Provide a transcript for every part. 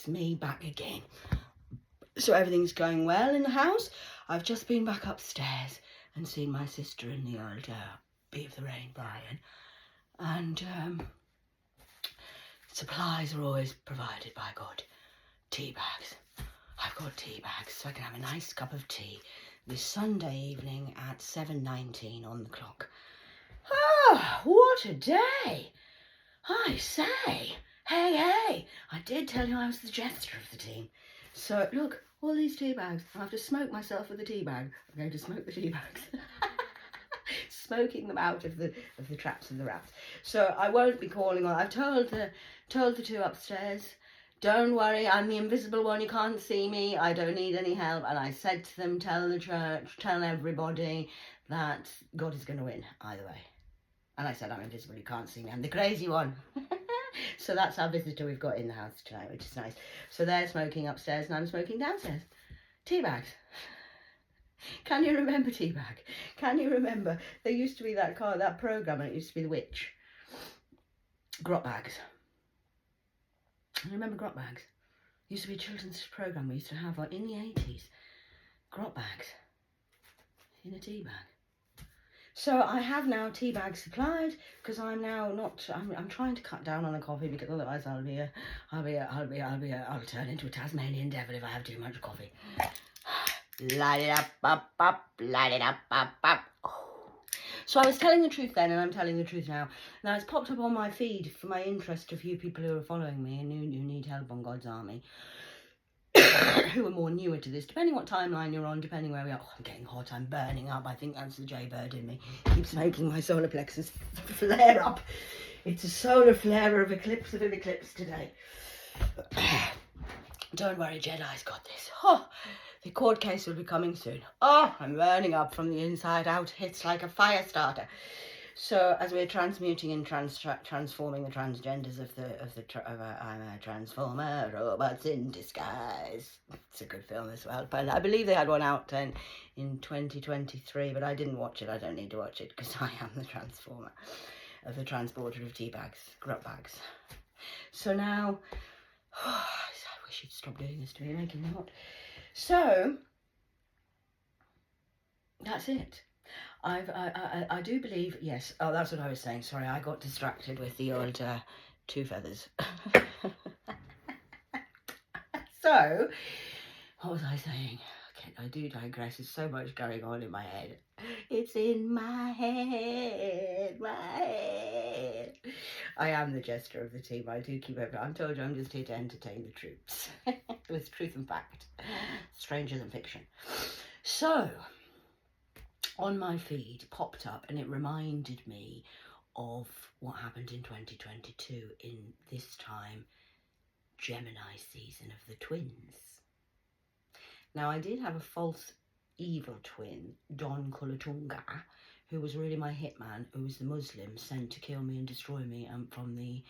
me back again. So everything's going well in the house. I've just been back upstairs and seen my sister in the old Be of the Rain Brian. And supplies are always provided by God. Tea bags. I've got tea bags so I can have a nice cup of tea this Sunday evening at 7:19 on the clock. Ah, what a day! I say, hey, I did tell you I was the jester of the team. So look, all these tea bags. I have to smoke myself with a tea bag. I'm going to smoke the tea bags. Smoking them out of the traps and the wraps. So I won't be calling on. I've told the two upstairs, don't worry, I'm the invisible one, you can't see me, I don't need any help. And I said to them, tell the church, tell everybody that God is going to win either way. And I said, I'm invisible, you can't see me, I'm the crazy one. So that's our visitor we've got in the house tonight, which is nice. So they're smoking upstairs and I'm smoking downstairs. Tea bags. Can you remember Teabag? Can you remember? There used to be that programme, and it used to be The Witch. Grot bags. I remember grot bags. It used to be a children's programme we used to have in the 80s. Grot bags. In a tea bag. So I have now tea bags supplied because I'm now not. I'm trying to cut down on the coffee because otherwise I'll turn into a Tasmanian devil if I have too much coffee. Light it up, light it up. Oh. So I was telling the truth then, and I'm telling the truth now. Now it's popped up on my feed for my interest, a few people who are following me and who need help on God's army, who are more newer to this, depending what timeline you're on, depending where we are. Oh, I'm getting hot, I'm burning up. I think that's the Jaybird in me. Keeps making my solar plexus flare up. It's a solar flare of eclipse today. Don't worry, Jedi's got this. Oh. The court case will be coming soon. Oh, I'm burning up from the inside out. It's like a fire starter. So as we're transmuting and transforming the transgenders I'm a transformer, robots in disguise. It's a good film as well. But I believe they had one out in 2023, but I didn't watch it. I don't need to watch it because I am the transformer of the transporter of tea bags, grot bags. So now, I wish you'd stop doing this to me, making me hot. So that's it. I do believe, yes. Oh, that's what I was saying. Sorry, I got distracted with the old two feathers. So, what was I saying? Okay, I do digress. There's so much going on in my head. It's in my head, I am the jester of the team. I do keep everything. I'm told you I'm just here to entertain the troops. With truth and fact. Stranger than fiction. So, on my feed popped up and it reminded me of what happened in 2022 in this time Gemini season of the twins. Now I did have a false evil twin, Don Kulatunga, who was really my hitman, who was the Muslim sent to kill me and destroy me, from the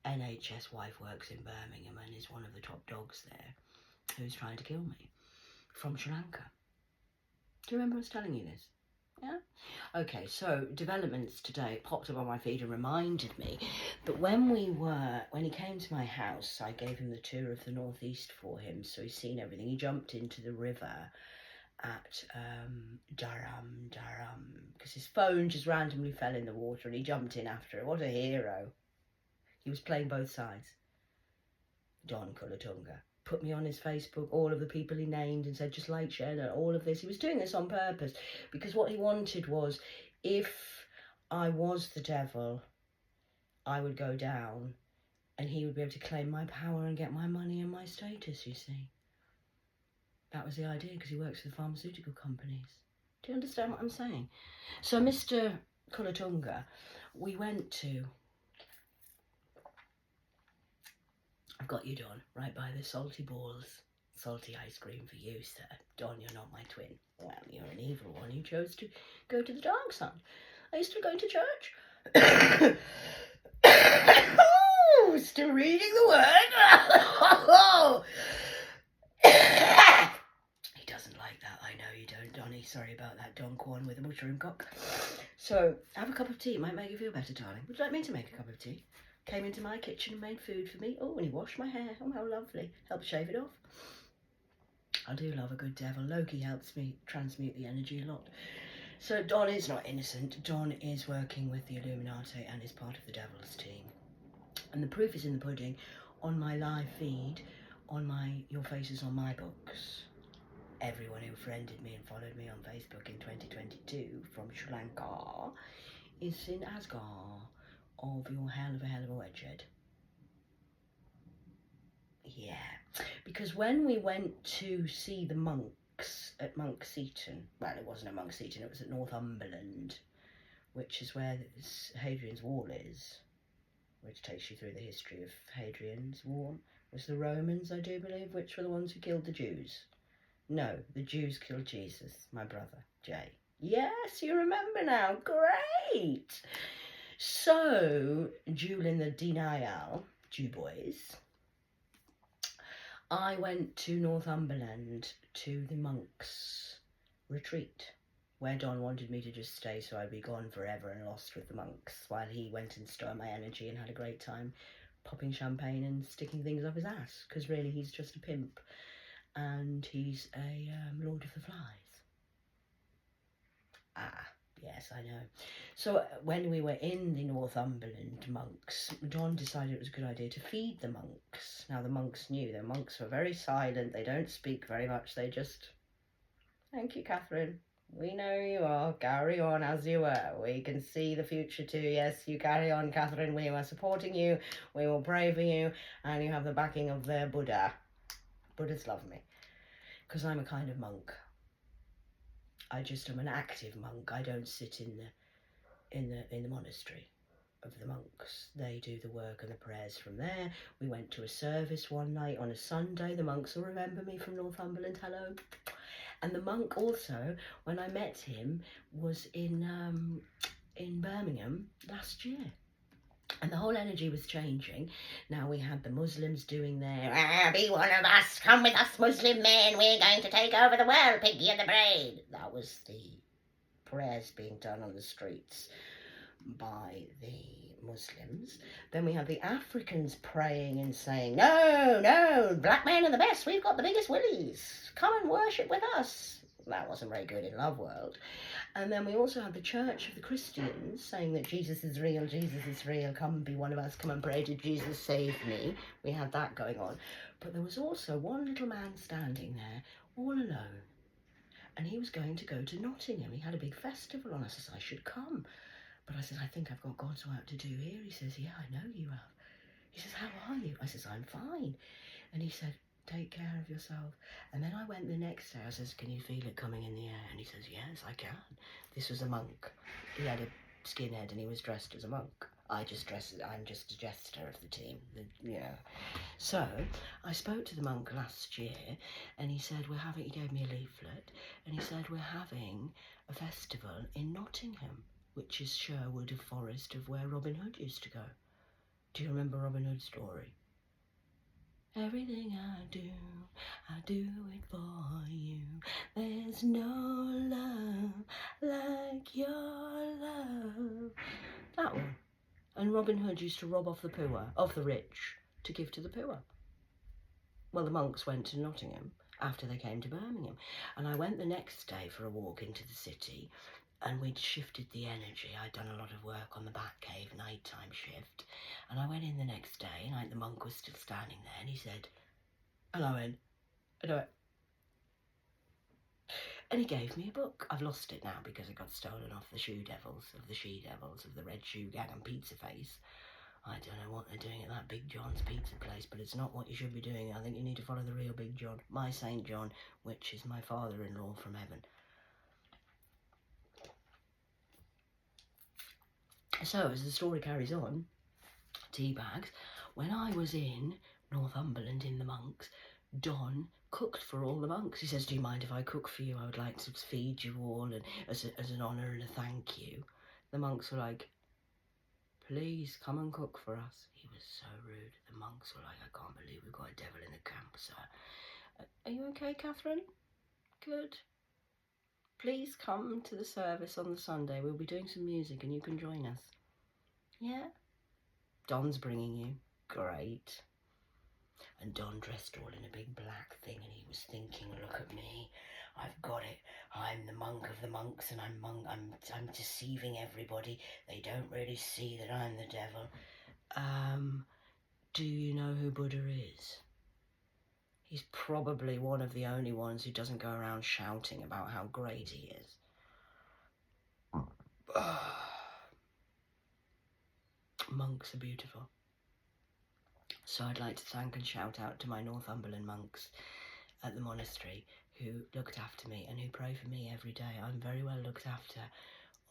NHS wife works in Birmingham and is one of the top dogs there, who's trying to kill me, from Sri Lanka. Do you remember us telling you this? Yeah? Okay, so developments today popped up on my feed and reminded me that when he came to my house, I gave him the tour of the northeast for him, so he's seen everything. He jumped into the river at Durham, because his phone just randomly fell in the water and he jumped in after it. What a hero. He was playing both sides. Don Kulatunga. Put me on his Facebook, all of the people he named, and said just like, share, all of this. He was doing this on purpose because what he wanted was, if I was the devil, I would go down and he would be able to claim my power and get my money and my status, you see. That was the idea, because he works for the pharmaceutical companies. Do you understand what I'm saying? So Mr. Kulatunga, we went to... I've got you, Don, right by the salty balls. Salty ice cream for you, sir. Don, you're not my twin. Well, you're an evil one. You chose to go to the dark side. Are you still going to church? Oh, still reading the word? He doesn't like that. I know you don't, Donny. Sorry about that, Don Quan with a mushroom cock. So, have a cup of tea. It might make you feel better, darling. Would you like me to make a cup of tea? came into my kitchen and made food for me. Oh, and he washed my hair. Oh, how lovely. Helped shave it off. I do love a good devil. Loki helps me transmute the energy a lot. So Don is not innocent. Don is working with the Illuminati and is part of the devil's team. And the proof is in the pudding. On my live feed, on my Your Faces on My Books, everyone who friended me and followed me on Facebook in 2022 from Sri Lanka is in Asgar of your hell of a wedgehead. Yeah, because when we went to see the monks at Monk Seaton, well, it wasn't at Monk Seaton, it was at Northumberland, which is where Hadrian's Wall is, which takes you through the history of Hadrian's Wall. It was the Romans, I do believe, which were the ones who killed the Jews. No, the Jews killed Jesus, my brother, Jay. Yes, you remember now. Great. So, during the denial, Jew boys, I went to Northumberland to the monks' retreat, where Don wanted me to just stay so I'd be gone forever and lost with the monks, while he went and stole my energy and had a great time popping champagne and sticking things up his ass, because really he's just a pimp and he's a Lord of the Flies. Ah, yes, I know. So when we were in the Northumberland monks, Don decided it was a good idea to feed the monks. Now the monks knew. The monks were very silent. They don't speak very much. They just, thank you, Catherine. We know you are. Carry on as you were. We can see the future too. Yes, you carry on, Catherine. We are supporting you. We will pray for you. And you have the backing of the Buddha. Buddhists love me. Because I'm a kind of monk. I just am an active monk. I don't sit in the monastery of the monks. They do the work and the prayers from there. We went to a service one night on a Sunday. The monks will remember me from Northumberland. Hello. And the monk also, when I met him, was in Birmingham last year. And the whole energy was changing. Now we had the Muslims doing their, be one of us, come with us Muslim men, we're going to take over the world, Piggy and the Brain. That was the prayers being done on the streets by the Muslims. Then we had the Africans praying and saying, no, black men are the best, we've got the biggest willies, come and worship with us. That wasn't very good in Love World. And then we also had the Church of the Christians saying that Jesus is real, come and be one of us, come and pray to Jesus, save me. We had that going on. But there was also one little man standing there, all alone. And he was going to go to Nottingham. He had a big festival on. I said, I should come. But I said, I think I've got God's work to do here. He says, yeah, I know you have. He says, how are you? I says, I'm fine. And he said, take care of yourself. And then I went the next day. I says, can you feel it coming in the air? And he says, yes, I can. This was a monk. He had a skinhead and he was dressed as a monk. I'm just a jester of the team. Yeah. So I spoke to the monk last year and he said, he gave me a leaflet and he said, we're having a festival in Nottingham, which is Sherwood of Forest of where Robin Hood used to go. Do you remember Robin Hood's story? Everything I do it for you. There's no love like your love. That one. And Robin Hood used to rob off the rich, to give to the poor. Well, the monks went to Nottingham after they came to Birmingham. And I went the next day for a walk into the city and we'd shifted the energy. I'd done a lot of work on the Batcave nighttime shift. And I went in the next day and the monk was still standing there and he said, hello, Anne. And he gave me a book. I've lost it now because it got stolen off the she-devils of the Red Shoe Gang and Pizza Face. I don't know what they're doing at that Big John's pizza place, but it's not what you should be doing. I think you need to follow the real Big John, my Saint John, which is my father-in-law from heaven. So, as the story carries on, teabags, when I was in Northumberland in the monks, Don cooked for all the monks. He says, do you mind if I cook for you? I would like to feed you all and as an honour and a thank you. The monks were like, please come and cook for us. He was so rude. The monks were like, I can't believe we've got a devil in the camp, sir. Are you okay, Catherine? Good. Please come to the service on the Sunday. We'll be doing some music and you can join us. Yeah? Don's bringing you. Great. And Don dressed all in a big black thing, and he was thinking, look at me, I've got it. I'm the monk of the monks, and I'm deceiving everybody. They don't really see that I'm the devil. Do you know who Buddha is? He's probably one of the only ones who doesn't go around shouting about how great he is. Monks are beautiful. So I'd like to thank and shout out to my Northumberland monks at the monastery who looked after me and who pray for me every day. I'm very well looked after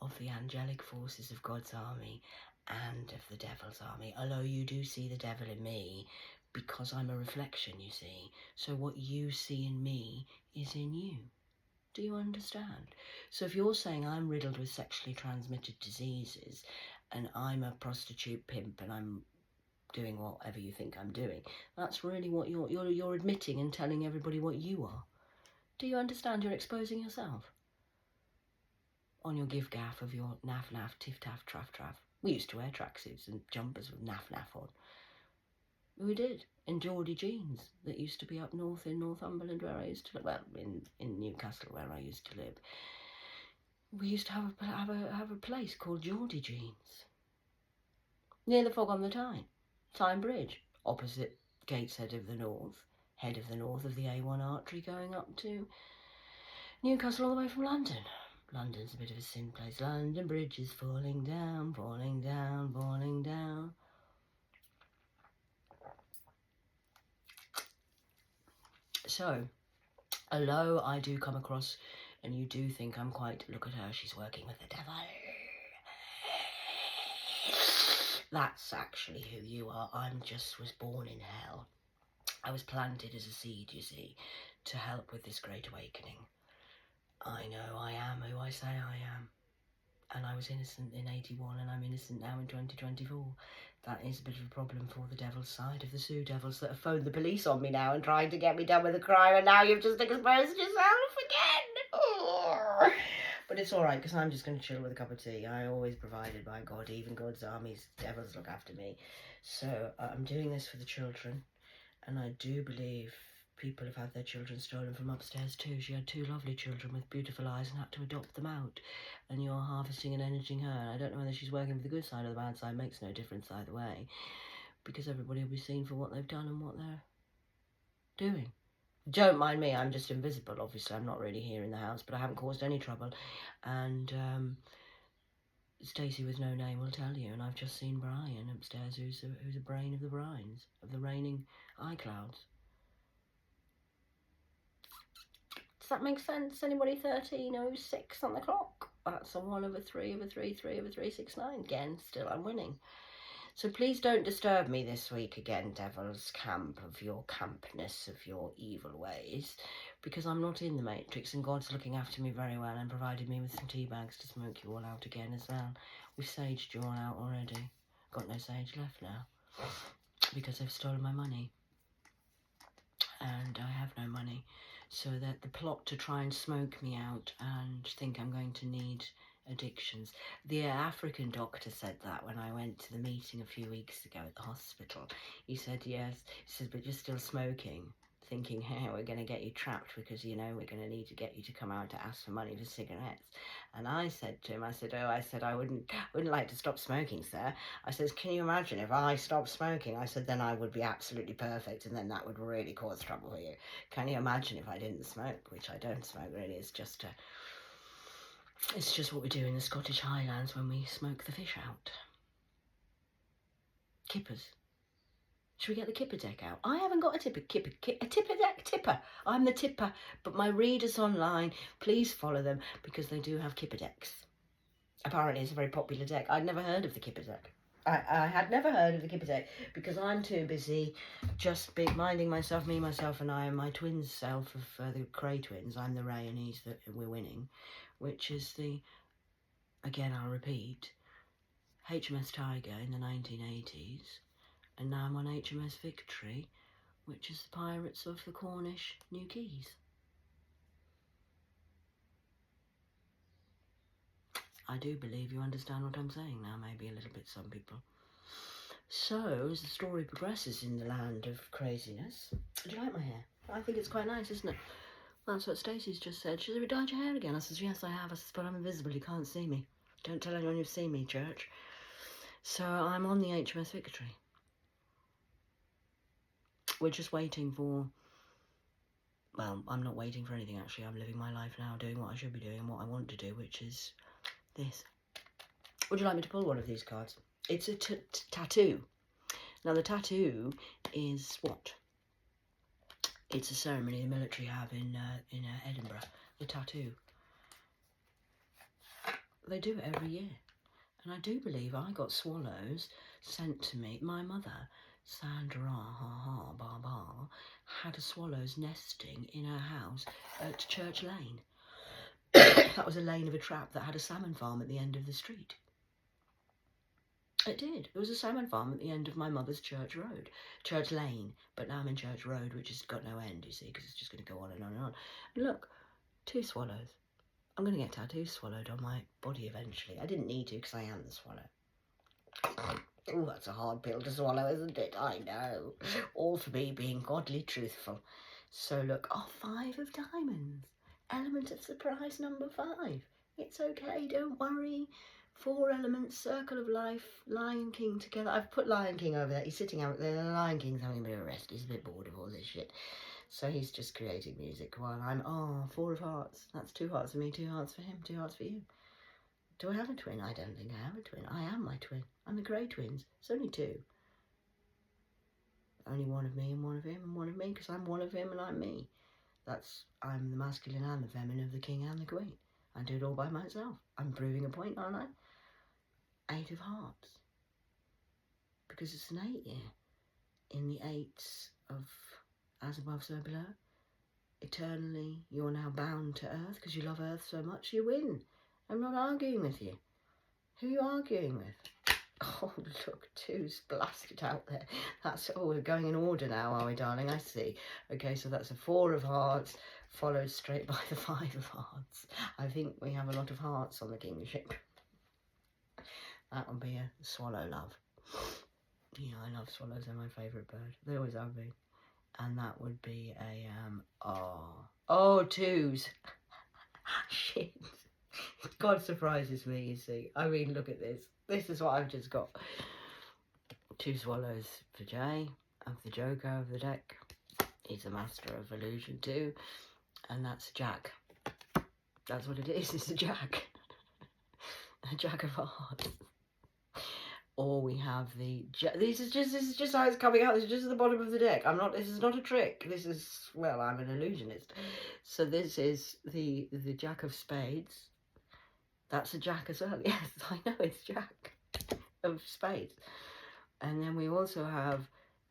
of the angelic forces of God's army and of the devil's army, although you do see the devil in me because I'm a reflection, you see. So what you see in me is in you. Do you understand? So if you're saying I'm riddled with sexually transmitted diseases and I'm a prostitute pimp and I'm doing whatever you think I'm doing, that's really what you're admitting and telling everybody what you are. Do you understand? You're exposing yourself on your give gaff of your naff naff tiff taff traff traff. We used to wear tracksuits and jumpers with naff naff on. We did, in Geordie jeans that used to be up north in Northumberland where I used to live. Well, in Newcastle where I used to live. We used to have a place called Geordie Jeans near the Fog on the Tyne Bridge, opposite Gateshead of the North, head of the north of the A1 artery going up to Newcastle all the way from London. London's a bit of a sin place. London Bridge is falling down, falling down, falling down. So, although I do come across, and you do think I'm quite, look at her, she's working with the devil. That's actually who you are. Was born in hell. I was planted as a seed, you see, to help with this great awakening. I know I am who I say I am. And I was innocent in 81 and I'm innocent now in 2024. That is a bit of a problem for the devil's side of the Sioux Devils that have phoned the police on me now and trying to get me done with a crime, and now you've just exposed yourself again. But it's all right, because I'm just going to chill with a cup of tea. I always provided by God, even God's armies, devils look after me. So I'm doing this for the children, and I do believe people have had their children stolen from upstairs too. She had 2 lovely children with beautiful eyes and had to adopt them out. And you're harvesting and energizing her. I don't know whether she's working for the good side or the bad side. Makes no difference either way, because everybody will be seen for what they've done and what they're doing. Don't mind me, I'm just invisible. Obviously, I'm not really here in the house, but I haven't caused any trouble. And Stacey with no name will tell you. And I've just seen Brian upstairs, who's a brain of the brines, of the raining iClouds. Does that make sense? Anybody 13:06 on the clock? That's a 1 over 3 over 3, 3 over 3, 6, 9. Again, still I'm winning. So please don't disturb me this week again, devil's camp, of your campness, of your evil ways, because I'm not in the Matrix and God's looking after me very well and provided me with some tea bags to smoke you all out again as well. We've saged you all out already. Got no sage left now because they've stolen my money. And I have no money. So that the plot to try and smoke me out and think I'm going to need addictions. The African doctor said that when I went to the meeting a few weeks ago at the hospital. He said, yes. He said, but you're still smoking. Thinking, hey, we're going to get you trapped because, you know, we're going to need to get you to come out to ask for money for cigarettes. And I said to him, I wouldn't like to stop smoking, sir. I says, can you imagine if I stopped smoking? I said, then I would be absolutely perfect, and then that would really cause trouble for you. Can you imagine if I didn't smoke? Which I don't smoke, really. It's just what we do in the Scottish Highlands when we smoke the fish out. Kippers. Should we get the kipper deck out? I haven't got a tipper deck tipper. I'm the tipper, but my readers online, please follow them because they do have kipper decks. Apparently it's a very popular deck. I'd never heard of the kipper deck. I had never heard of the kipper deck because I'm too busy just minding myself, me, myself and I, and my twin self of the Cray twins. I'm the Ray and he's we're winning, which is again I'll repeat, HMS Tiger in the 1980s. And now I'm on HMS Victory, which is the pirates of the Cornish New Keys. I do believe you understand what I'm saying now, maybe a little bit, some people. So, as the story progresses in the land of craziness, do you like my hair? I think it's quite nice, isn't it? That's what Stacey's just said. She said, have you dyed your hair again? I says, yes, I have. I says, but I'm invisible. You can't see me. Don't tell anyone you've seen me, church. So I'm on the HMS Victory. We're just waiting for... Well, I'm not waiting for anything, actually. I'm living my life now, doing what I should be doing and what I want to do, which is this. Would you like me to pull one of these cards? It's a tattoo. Now, the tattoo is what? It's a ceremony the military have in Edinburgh. The tattoo. They do it every year. And I do believe I got swallows sent to me. My mother, Sandra, had a swallows nesting in her house at Church Lane. That was a lane of a trap that had a salmon farm at the end of the street. It did. It was a salmon farm at the end of my mother's Church Lane. But now I'm in Church Road, which has got no end, you see, because it's just going to go on and on and on. And look, 2 swallows. I'm going to get tattoos swallowed on my body eventually. I didn't need to because I am the swallow. Oh, that's a hard pill to swallow, isn't it? I know. All for me being godly truthful. So look, 5 of diamonds. Element of surprise number 5. It's okay, don't worry. 4 elements, circle of life, Lion King together. I've put Lion King over there. He's sitting out there. The Lion King's having a bit of a rest. He's a bit bored of all this shit. So he's just creating music while I'm, 4 of hearts. That's 2 hearts for me, 2 hearts for him, 2 hearts for you. Do I have a twin? I don't think I have a twin. I am my twin. I'm the Grey twins. It's only 2. Only one of me and one of him and one of me, because I'm one of him and I'm me. I'm the masculine and the feminine of the king and the queen. I do it all by myself. I'm proving a point, aren't I? 8 of hearts. Because it's an 8 year. In the 8s of as above, so below. Eternally, you're now bound to Earth because you love Earth so much. You win. I'm not arguing with you. Who are you arguing with? Oh, look, 2's blasted out there. We're going in order now, are we, darling? I see. Okay, so that's a 4 of hearts, followed straight by the 5 of hearts. I think we have a lot of hearts on the kingship. That would be a swallow love. Yeah, I love swallows. They're my favourite bird. They always have been. And that would be a, 2s. Shit. God surprises me, you see. I mean, look at this. This is what I've just got. 2 swallows for Jay, of the Joker of the deck. He's a master of illusion too. And that's Jack. That's what it is. It's a Jack. A Jack of hearts. Or we have the... This is just how it's coming out. This is just at the bottom of the deck. This is not a trick. This is... Well, I'm an illusionist. So this is the Jack of Spades. That's a Jack as well. Yes, I know it's Jack of Spades. And then we also have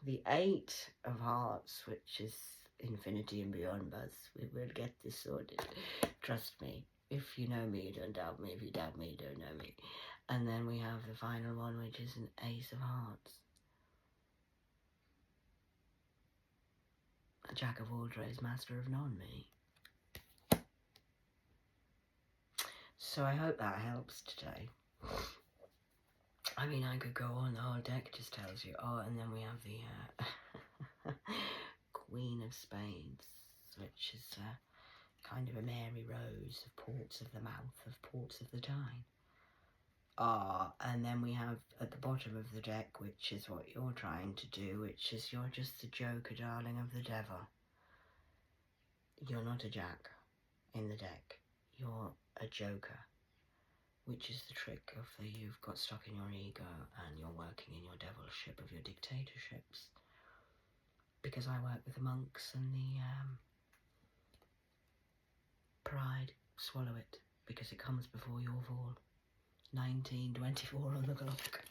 the 8 of Hearts, which is infinity and beyond, Buzz. We will get this sorted. Trust me. If you know me, you don't doubt me. If you doubt me, you don't know me. And then we have the final one, which is an Ace of Hearts. A Jack of all trades, master of none, me. So I hope that helps today. I mean, I could go on. The whole deck just tells you. Oh, and then we have the Queen of Spades, which is kind of a Mary Rose of ports of the mouth, of ports of the time. And then we have at the bottom of the deck, which is what you're trying to do, which is you're just the Joker, darling, of the devil. You're not a Jack in the deck. You're a Joker, which is the trick of you've got stuck in your ego and you're working in your devilship of your dictatorships. Because I work with the monks and the pride, swallow it, because it comes before your fall. 19:24 on the clock.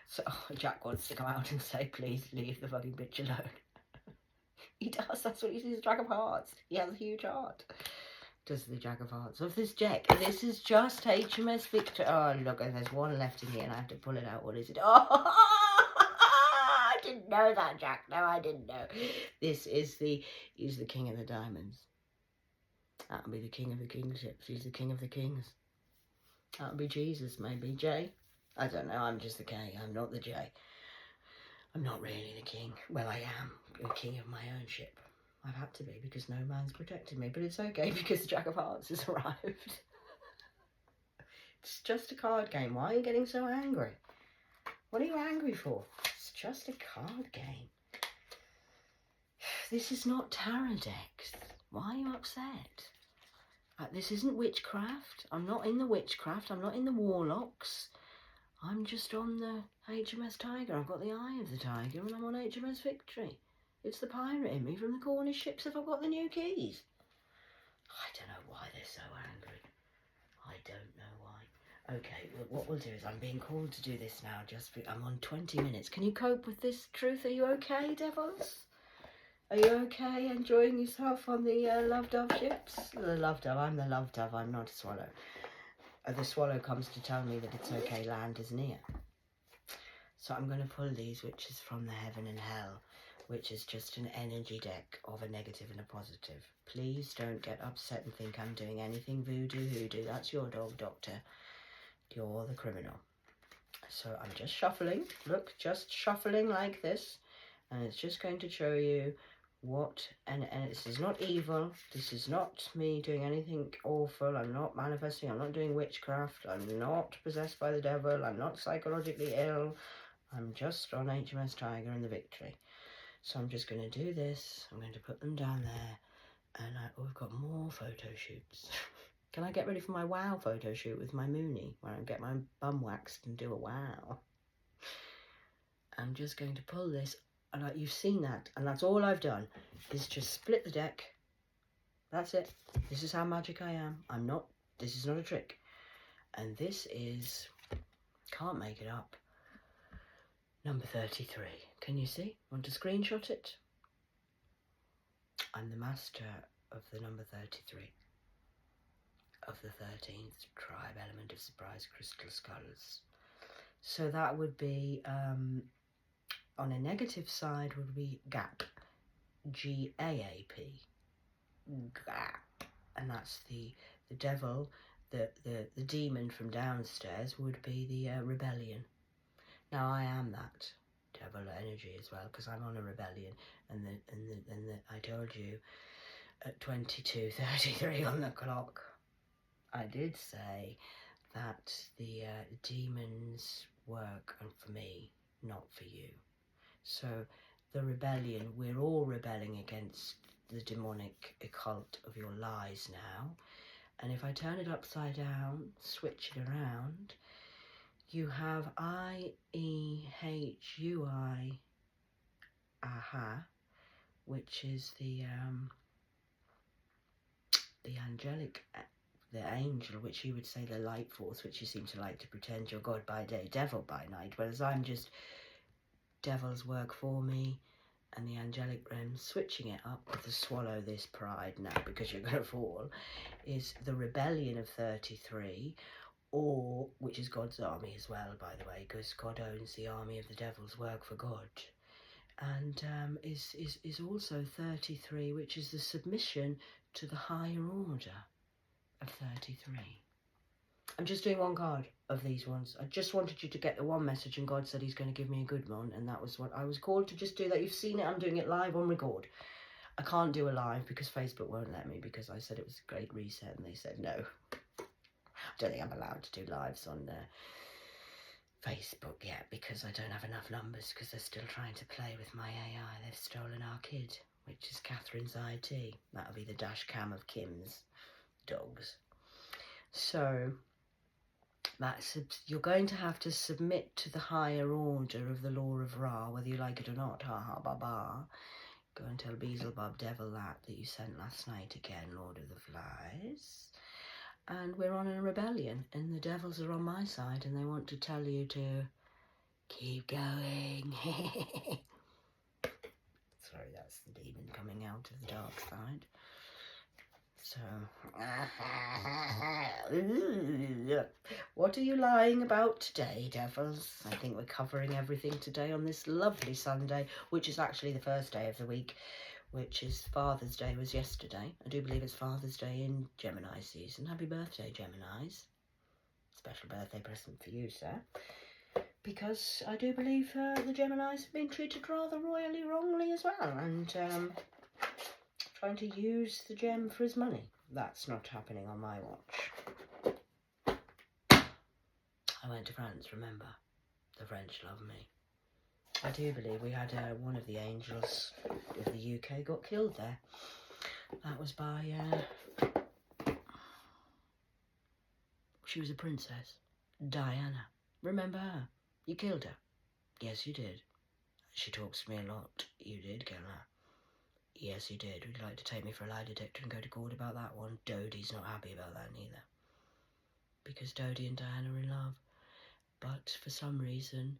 So Jack wants to come out and say, please leave the fucking bitch alone. He does, that's what he sees, Jack of Hearts. He has a huge heart. Does the Jack of Hearts of this deck. This is just HMS Victor. Oh, look, there's one left in here and I have to pull it out. What is it? Oh, I didn't know that, Jack. No, I didn't know. This is he's the king of the diamonds. That would be the king of the kingships. He's the king of the kings. That would be Jesus, maybe. J? I don't know. I'm just the K. I'm not the J. I'm not really the king. Well, I am the king of my own ship. I've had to be because no man's protected me, but it's okay because the Jack of Hearts has arrived. It's just a card game. Why are you getting so angry? What are you angry for? It's just a card game. This is not tarot decks. Why are you upset? This isn't witchcraft. I'm not in the witchcraft. I'm not in the warlocks. I'm just on the HMS Tiger. I've got the eye of the tiger and I'm on HMS Victory. It's the pirate in me from the Cornish ships if I've got the new keys. I don't know why they're so angry. I don't know why. Okay, well, what we'll do is I'm being called to do this now. I'm on 20 minutes. Can you cope with this, Truth? Are you okay, devils? Are you okay enjoying yourself on the Love Dove ships? The Love Dove. I'm the Love Dove. I'm not a swallow. The swallow comes to tell me that it's okay, land is near. So I'm going to pull these, which is from the Heaven and Hell, which is just an energy deck of a negative and a positive. Please don't get upset and think I'm doing anything voodoo hoodoo. That's your dog, doctor. You're the criminal. So I'm just shuffling. Look, just shuffling like this. And it's just going to show you what, and this is not evil. This is not me doing anything awful. I'm not manifesting. I'm not doing witchcraft. I'm not possessed by the devil. I'm not psychologically ill. I'm just on HMS Tiger and the Victory. So I'm just going to do this. I'm going to put them down there. And we've got more photo shoots. Can I get ready for my wow photo shoot with my Mooney, where I get my bum waxed and do a wow? I'm just going to pull this, and you've seen that, and that's all I've done, is just split the deck. That's it. This is how magic I am. This is not a trick. And this is, can't make it up, number 33. Can you see? Want to screenshot it? I'm the master of the number 33. Of the 13th tribe element of surprise crystal skulls. So that would be, on a negative side would be gap, G-A-A-P, gap, and that's the devil, the demon from downstairs would be the rebellion. Now I am that devil energy as well because I'm on a rebellion, and I told you at 22:33 on the clock. I did say that the demons work for me, not for you. So the rebellion, we're all rebelling against the demonic occult of your lies now. And if I turn it upside down, switch it around, you have I-E-H-U-I, aha, which is the angelic, the angel, which you would say the light force, which you seem to like to pretend you're God by day, devil by night, whereas I'm just devil's work for me, and the angelic realm switching it up with the swallow this pride now because you're going to fall, is the rebellion of 33, or, which is God's army as well, by the way, because God owns the army of the devil's work for God, and is also 33, which is the submission to the higher order of 33. I'm just doing one card of these ones. I just wanted you to get the one message, and God said he's going to give me a good one, and that was what I was called to just do that. You've seen it. I'm doing it live on record. I can't do a live because Facebook won't let me, because I said it was a great reset and they said no. I don't think I'm allowed to do lives on Facebook yet because I don't have enough numbers, because they're still trying to play with my AI. They've stolen our kid, which is Catherine's IT. That'll be the dash cam of Kim's dogs. So you're going to have to submit to the higher order of the law of Ra, whether you like it or not. Ha ha ba ba. Go and tell Beelzebub Devil that you sent last night again, Lord of the Flies. And we're on a rebellion, and the devils are on my side, and they want to tell you to keep going. Sorry, that's the demon coming out of the dark side. So, what are you lying about today, devils? I think we're covering everything today on this lovely Sunday, which is actually the first day of the week, which is Father's Day was yesterday. I do believe it's Father's Day in Gemini season. Happy birthday, Geminis. Special birthday present for you, sir. because I do believe the Geminis have been treated rather royally wrongly as well, and trying to use the gem for his money. That's not happening on my watch. I went to France, remember? The French love me. I do believe we had one of the angels of the UK got killed there. That was by... she was a princess. Diana. Remember her? You killed her. Yes, you did. She talks to me a lot. You did kill her. Yes, you did. Would you like to take me for a lie detector and go to court about that one? Dodie's not happy about that neither. Because Dodie and Diana are in love. But for some reason,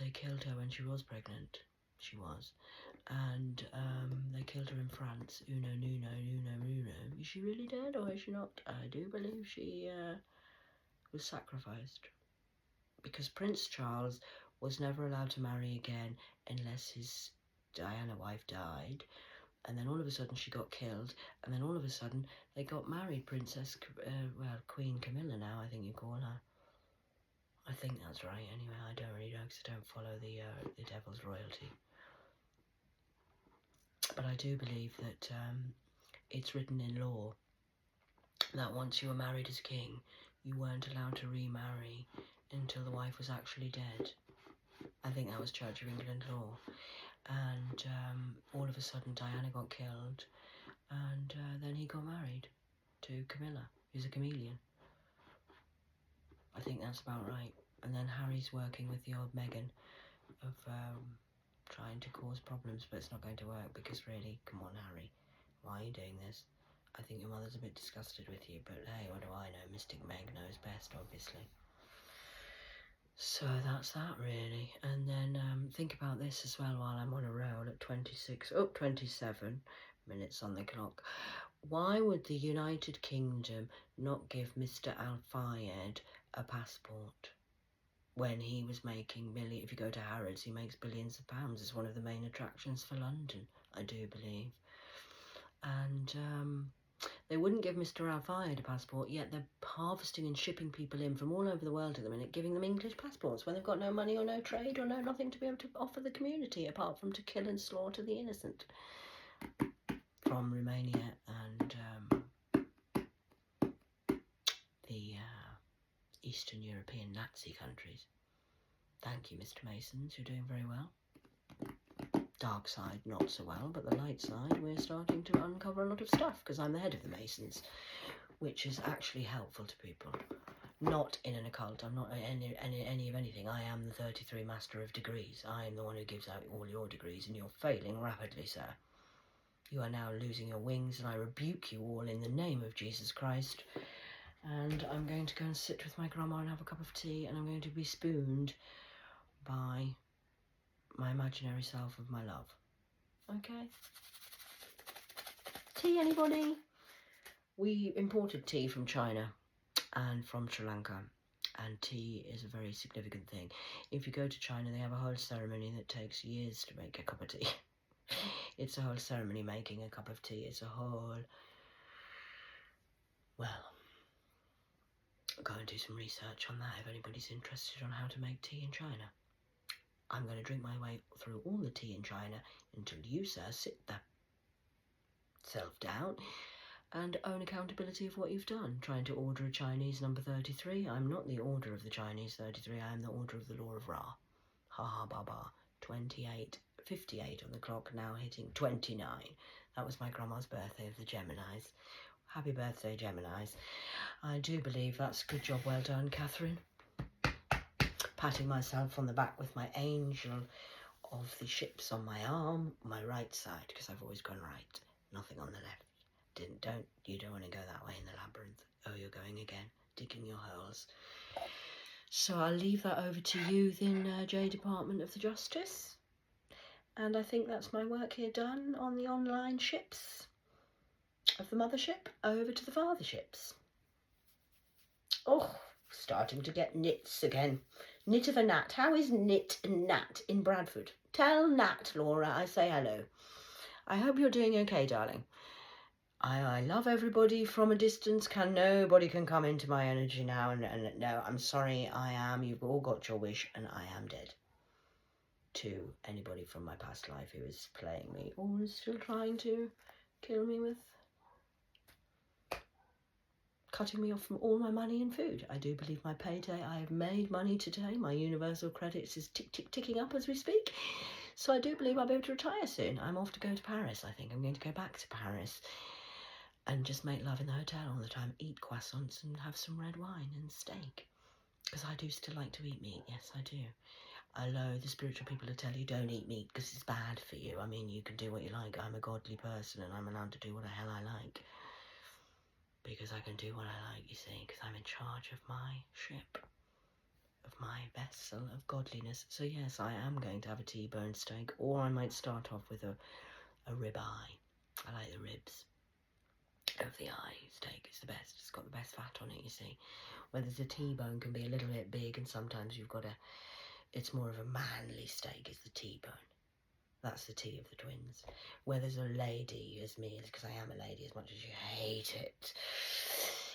they killed her when she was pregnant. She was. And they killed her in France. Uno, nuno, uno, uno. Is she really dead or is she not? I do believe she was sacrificed. Because Prince Charles was never allowed to marry again unless his Diana wife died. And then all of a sudden she got killed, and then all of a sudden they got married. Queen Camilla now, I think you call her. I think that's right. Anyway, I don't really know because I don't follow the devil's royalty. But I do believe that it's written in law that once you were married as king, you weren't allowed to remarry until the wife was actually dead. I think that was Church of England law. And all of a sudden Diana got killed, and then he got married to Camilla, who's a chameleon. I think that's about right. And then Harry's working with the old Meghan of trying to cause problems, but it's not going to work because really, come on Harry, why are you doing this? I think your mother's a bit disgusted with you, but hey, what do I know? Mystic Meg knows best, obviously. So that's that really. And then think about this as well while I'm on a roll at 27 minutes on the clock. Why would the United Kingdom not give Mr. Al-Fayed a passport when he was making if you go to Harrods, he makes billions of pounds. It's one of the main attractions for London, I do believe. And they wouldn't give Mr. Al-Fayed a passport, yet they're harvesting and shipping people in from all over the world at the minute, giving them English passports when they've got no money or no trade or nothing to be able to offer the community apart from to kill and slaughter the innocent. From Romania and the Eastern European Nazi countries. Thank you, Mr. Masons, you're doing very well. Dark side, not so well, but the light side, we're starting to uncover a lot of stuff because I'm the head of the Masons, which is actually helpful to people. Not in an occult, I'm not any of anything. I am the 33 Master of Degrees. I am the one who gives out all your degrees, and you're failing rapidly, sir. You are now losing your wings, and I rebuke you all in the name of Jesus Christ. And I'm going to go and sit with my grandma and have a cup of tea, and I'm going to be spooned by my imaginary self of my love. Okay? Tea, anybody? We imported tea from China and from Sri Lanka, and tea is a very significant thing. If you go to China, they have a whole ceremony that takes years to make a cup of tea. It's a whole ceremony making a cup of tea. It's a whole... Well, go and do some research on that if anybody's interested on how to make tea in China. I'm going to drink my way through all the tea in China until you, sir, sit there. Self down and own accountability of what you've done. Trying to order a Chinese number 33. I'm not the order of the Chinese 33. I am the order of the law of Ra. Ha ha ba ba. 58 on the clock, now hitting 29. That was my grandma's birthday of the Geminis. Happy birthday, Geminis. I do believe that's a good job, well done, Catherine. Patting myself on the back with my angel of the ships on my arm, my right side, because I've always gone right, nothing on the left. You don't want to go that way in the labyrinth. Oh, you're going again, digging your holes. So I'll leave that over to you then, J Department of the Justice. And I think that's my work here done on the online ships of the mothership over to the fatherships. Oh, starting to get nits again. Knit of a Nat. How is knit and Nat in Bradford? Tell Nat, Laura, I say hello. I hope you're doing okay, darling. I love everybody from a distance. Nobody can come into my energy now. And no, I'm sorry. You've all got your wish, and I am dead. To anybody from my past life who is playing me or is still trying to kill me with cutting me off from all my money and food. I do believe my payday, I have made money today. My universal credits is ticking up as we speak. So I do believe I'll be able to retire soon. I'm off to go to Paris, I think. I'm going to go back to Paris and just make love in the hotel all the time, eat croissants and have some red wine and steak. Because I do still like to eat meat, yes I do. Although the spiritual people will tell you don't eat meat because it's bad for you. I mean, you can do what you like. I'm a godly person and I'm allowed to do what the hell I like. Because I can do what I like, you see, because I'm in charge of my ship, of my vessel of godliness. So yes, I am going to have a T-bone steak, or I might start off with a ribeye. I like the ribs of the eye steak. It's the best. It's got the best fat on it, you see. Whereas a T-bone can be a little bit big, and sometimes you've got it's more of a manly steak is the T-bone. That's the T of the twins. Where there's a lady as me, because I am a lady as much as you hate it,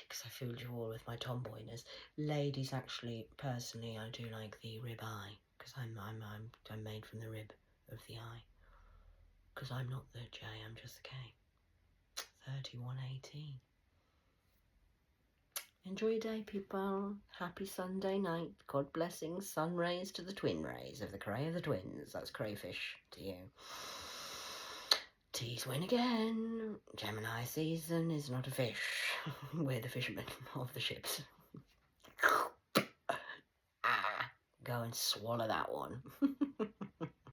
because I fooled you all with my tomboyness. Ladies, actually, personally, I do like the rib eye, because I'm made from the rib of the eye. Because I'm not the J, I'm just the K. 3118. Enjoy your day, people. Happy Sunday night. God blessings. Sun rays to the twin rays of the cray of the twins. That's crayfish to you. T's win again. Gemini season is not a fish. We're the fishermen of the ships. Go and swallow that one.